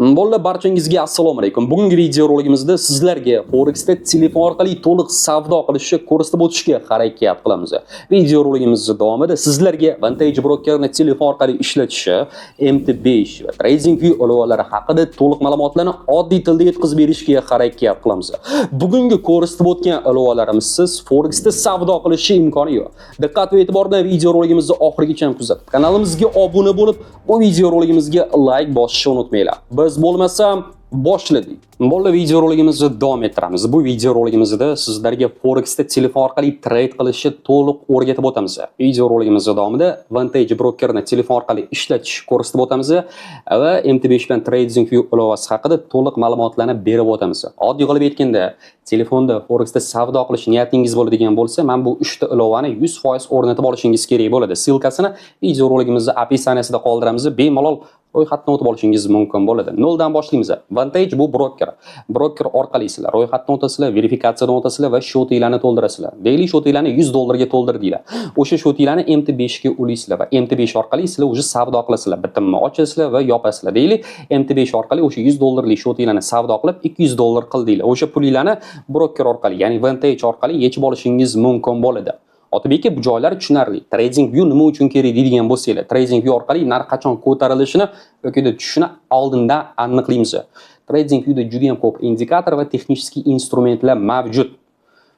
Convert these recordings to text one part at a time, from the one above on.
Bolalar barchangizga assalomu alaykum. Bugungi video roligimizda sizlarga Forexda telefon orqali to'liq savdo qilishni ko'rsatib o'tishga harakat qilamiz. Video roligimiz davomida sizlarga Vantage Brokerni telefon orqali ishlatishi, MT5 va TradingView ilovalari haqida to'liq ma'lumotlarni oddiy tilda yetkazib berishga harakat qilamiz. Bugungi ko'rsatib o'tgan ilovalarimiz Forexda savdo qilishi imkoni yo'q. Diqqat va e'tibor bilan video roligimizni oxirigacha kuzatib, kanalimizga obuna bo'lib, bu video roligimizga like bosishni unutmanglar. Biz bo'lmasam boshladik. Bolalar video roligimizni davom ettiramiz. Bu video roligimizda sizlarga Forexda telefon orqali trade qilishni to'liq o'rgatib o'tamiz. Video roligimiz davomida Vantage Brokerni telefon orqali ishlatish ko'rsatib o'tamiz va MT5 bilan TradingView ilovasi haqida to'liq ma'lumotlarni berib o'tamiz. Oddiy qilib aytganda, telefonda Forexda savdo qilish niyatingiz bo'ladigan bo'lsa, men bu 3 ta ilovani 100% o'rnatib olishingiz kerak bo'ladi. Silkasini video roligimizning описаниесida qoldiramiz. Bemalol ro'yxatdan o'tib olishingiz mumkin bo'ladi. Noldan boshlaymiz. Vantage bu broker. Broker orqali sizlar ro'yxatdan o'tasizlar, verifikatsiyadan o'tasizlar va shotinglarni to'ldirasizlar. Daily shotinglarni $100 ga to'ldirdinglar. O'sha shotinglarni MT5 ga uliysizlar va MT5 orqali sizlar o'sha savdo qilasizlar. Bitimni ochasizlar va yopasizlar. Daily MT5 orqali o'sha $100 shotinglarni savdo qilib $200 qildinglar. O'sha pulinglarni broker orqali, ya'ni Vantage orqali yechib olishingiz mumkin bo'ladi. Otabek, bu joylar tushunarli. TradingView nima uchun kerak deydigan bo'lsanglar, TradingView orqali narx qachon ko'tarilishini yoki tushishini oldindan aniqlaymiz. TradingViewda juda ham ko'p indikator va texnik instrumentlar mavjud.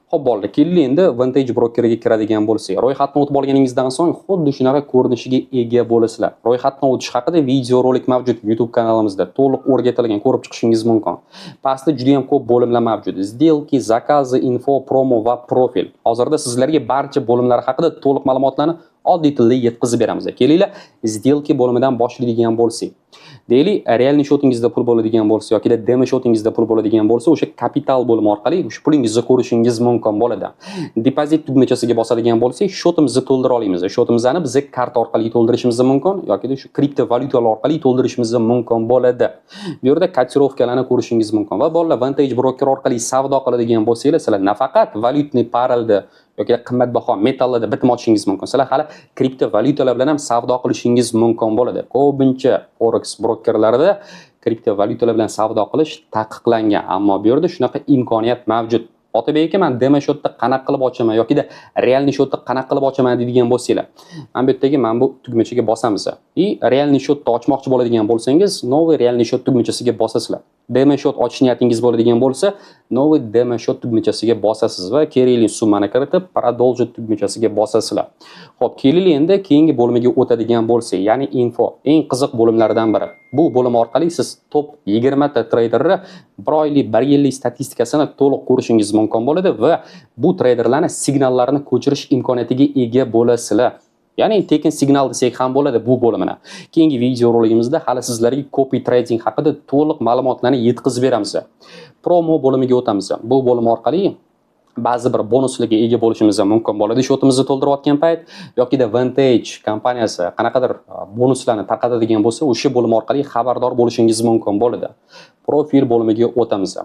Xo'p, bolalar, keling endi Vantage Brokerga kiradigan bo'lsak, ro'yxatdan o'tib olganingizdan so'ng xuddi shunaqa ko'rinishga ega bo'lasizlar. Ro'yxatdan o'tish haqida video rolik mavjud YouTube kanalimizda to'liq o'rgatilgan, ko'rib chiqishingiz mumkin. Pastda juda ham ko'p bo'limlar mavjud. Сделки, заказы, info, promo va profil. Hozirda sizlarga barcha bo'limlar haqida to'liq ma'lumotlarni oddiy tilda yetkazib beramiz. Kelinglar, сделки bo'limidan boshlaydigan bo'lsak. Daily real shotingizda pul bo'ladigan bo'lsa yoki demo shotingizda pul bo'ladigan bo'lsa, o'sha kapital bo'limi orqali o'sha pulingizni ko'rishingiz mumkin bo'ladi. Depozit tugmachasiga bosadigan bo'lsak, shotimizni to'ldira olamiz. Shotimizni biz karta orqali to'ldirishimiz mumkin yoki shu kriptovalyutalar orqali to'ldirishimiz mumkin bo'ladi. Bu yerda kotirovkalarni ko'rishingiz mumkin va bolalar, Vantage Broker orqali savdo qiladigan bo'lsanglar, sizlar nafaqat valyutni paralda yoki qimmatbaho metallarda bitim ochishingiz mumkin. Sizlar hali kriptovalyutalar bilan ham savdo qilishingiz mumkin bo'ladi. Ko'pincha Forex brokerlarida kriptovalyutalar bilan savdo qilish taqiqlangan, ammo bu yerda shunaqa imkoniyat mavjud. Otabek aka, men demo shotni qanaqa qilib ochaman yoki realni shotni qanaqa qilib ochaman deydigan bo'lsanglar, mana bu yerdagi mana bu tugmachaga bosamiz. Realni shotni ochmoqchi bo'ladigan bo'lsangiz, новый realni shot tugmachasiga bosasizlar. Demo shot ochish niyatingiz bo'ladigan bo'lsa, новый demo shot tugmachasiga bosasiz va kerakli summani kiritib, продолжить tugmachasiga bosasizlar. Xo'p, keling endi keyingi bo'limiga o'tadigan bo'lsak, ya'ni info, eng qiziq bo'limlardan biri. Bu bo'lim orqali siz top 20 ta traderni bir oylik, bir yillik statistikasini to'liq ko'rishingiz mumkin bo'ladi va bu traderlarning signallarini ko'chirish imkoniyatiga ega bo'lasizlar. Ya'ni tekin signal desak ham bo'ladi bu bo'limini. Keyingi video roligimizda hali sizlarga copy trading haqida to'liq ma'lumotlarni yetkazib beramiz. Promo bo'limiga o'tamiz. Bu bo'lim orqali ba'zi bir bonuslarga ega bo'lishimiz mumkin bo'ladi. Shotimizni to'ldirayotgan payt yoki Vantage kompaniyasi qanaqadir bonuslarni tarqatadigan bo'lsa, o'sha bo'lim orqali xabardor bo'lishingiz mumkin bo'ladi. Profil bo'limiga o'tamiz.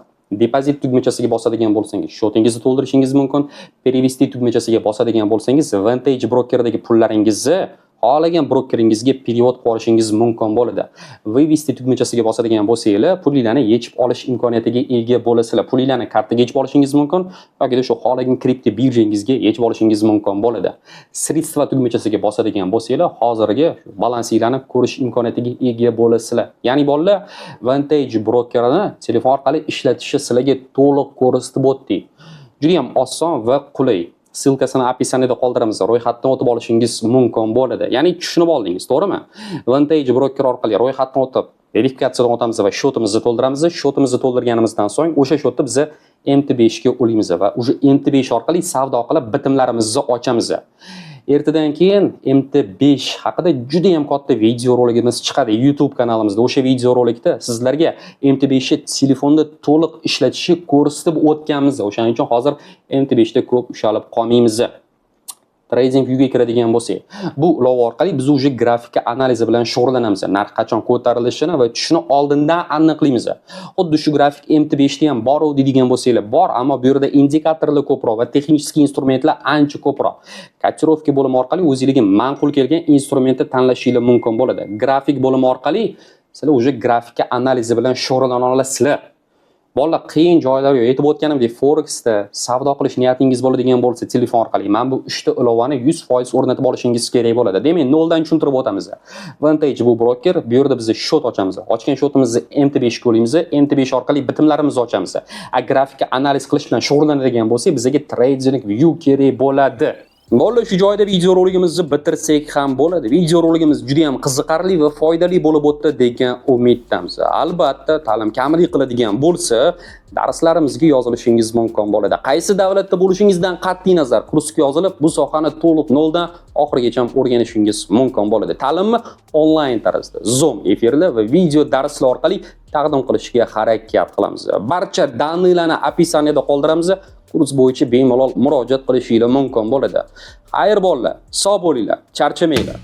Depozit tugmachasiga bosadigan bo'lsangiz, shotingizni to'ldirishingiz mumkin. Перевести tugmachasiga bosadigan bo'lsangiz, Vantage Broker'dagi pullaringizni xohlagan brokeringizga perevod qilishingiz mumkin bo'ladi. Вывести tugmachasiga bosadigan bo'lsanglar, pulinglarni yechib olish imkoniyatiga ega bo'lasizlar. Pulinglarni kartaga yechib olishingiz mumkin yoki shu xohlagan kripto birjangizga yechib olishingiz mumkin bo'ladi. Sredstva tugmachasiga bosadigan bo'lsanglar, hozirgi balansinglarni ko'rish imkoniyatiga ega bo'lasizlar. Ya'ni bolalar, Vantage Brokerni telefon orqali ishlatishi sizlarga to'liq ko'rsatib o'tdik. Juda ham oson va qulay. Silkasini описаниеda qoldiramiz. Ro'yxatdan o'tib olishingiz mumkin bo'ladi. Ya'ni tushunib oldingiz, to'g'rimi? Vantage Broker orqali ro'yxatdan o'tib, verifikatsiyadan o'tamiz va shotimizni to'ldiramiz. Shotimizni to'ldirganimizdan so'ng o'sha shotni biz MT5 ga ulaymiz va o'sha MT5 orqali savdo qilib bitimlarimizni ochamiz. Ertadan keyin MT5 haqida juda ham katta video roligimiz chiqadi YouTube kanalimizda. O'sha video rolikda sizlarga MT5 ni telefonda to'liq ishlatishni ko'rsatib o'tganmiz. O'shaning uchun hozir MT5 da ko'p ushalib qolmaymiz. TradingView ga kiradigan bo'lsak, bu ilova orqali biz o'sha grafika analizi bilan shug'ullanamiz. Narx qachon ko'tarilishini va tushishini oldindan aniqlaymiz. Xuddi shu grafik MT5 da ham bor deydigan bo'lsanglar, bor, ammo bu yerda indikatorlar ko'proq va texnik instrumentlar ancha ko'proq. Kotirovka bo'limi orqali o'zingizga ma'qul kelgan instrumentni tanlashingiz mumkin bo'ladi. Grafik bo'limi orqali sizlar o'sha grafika analizi bilan shug'ullana olasizlar. Bolalar qiyin joylarga yetib o'tganimdek Forexda savdo qilish niyatingiz bo'ladigan bo'lsa, telefon orqali mana bu 3 ta ilovani 100% o'rnatib olishingiz kerak bo'ladi. Demak, noldan tushuntirib o'tamiz. Vantage bu broker, bu yerda biz shot ochamiz. Ochgan shotimizni MT5 qo'yamiz, MT5 orqali bitimlarimizni ochamiz. Agar grafika analiz qilish bilan shug'ullanadigan bo'lsak, bizga trading view kerak bo'ladi. Bolalar, shu joyda video roligimizni bitirsak ham bo'ladi. Video roligimiz juda ham qiziqarli va foydali bo'lib o'tdi degan umiddamiz. Albatta, ta'lim kamlik qiladigan bo'lsa, darslarimizga yozilishingiz mumkin bo'ladi. Qaysi davlatda bo'lishingizdan qat'iy nazar kursga yozilib, bu sohani to'liq noldan oxirigacha o'rganishingiz mumkin bo'ladi. Ta'limni onlayn tarzda, Zoom efirlar va video darslar orqali taqdim qilishga harakat qilamiz. Barcha daniylarni opisaniyada qoldiramiz. Kurs bo'yicha bemalol murojaat qilishingiz mumkin bo'ladi. Xayr bolalar, sog' bo'linglar, charchamanglar.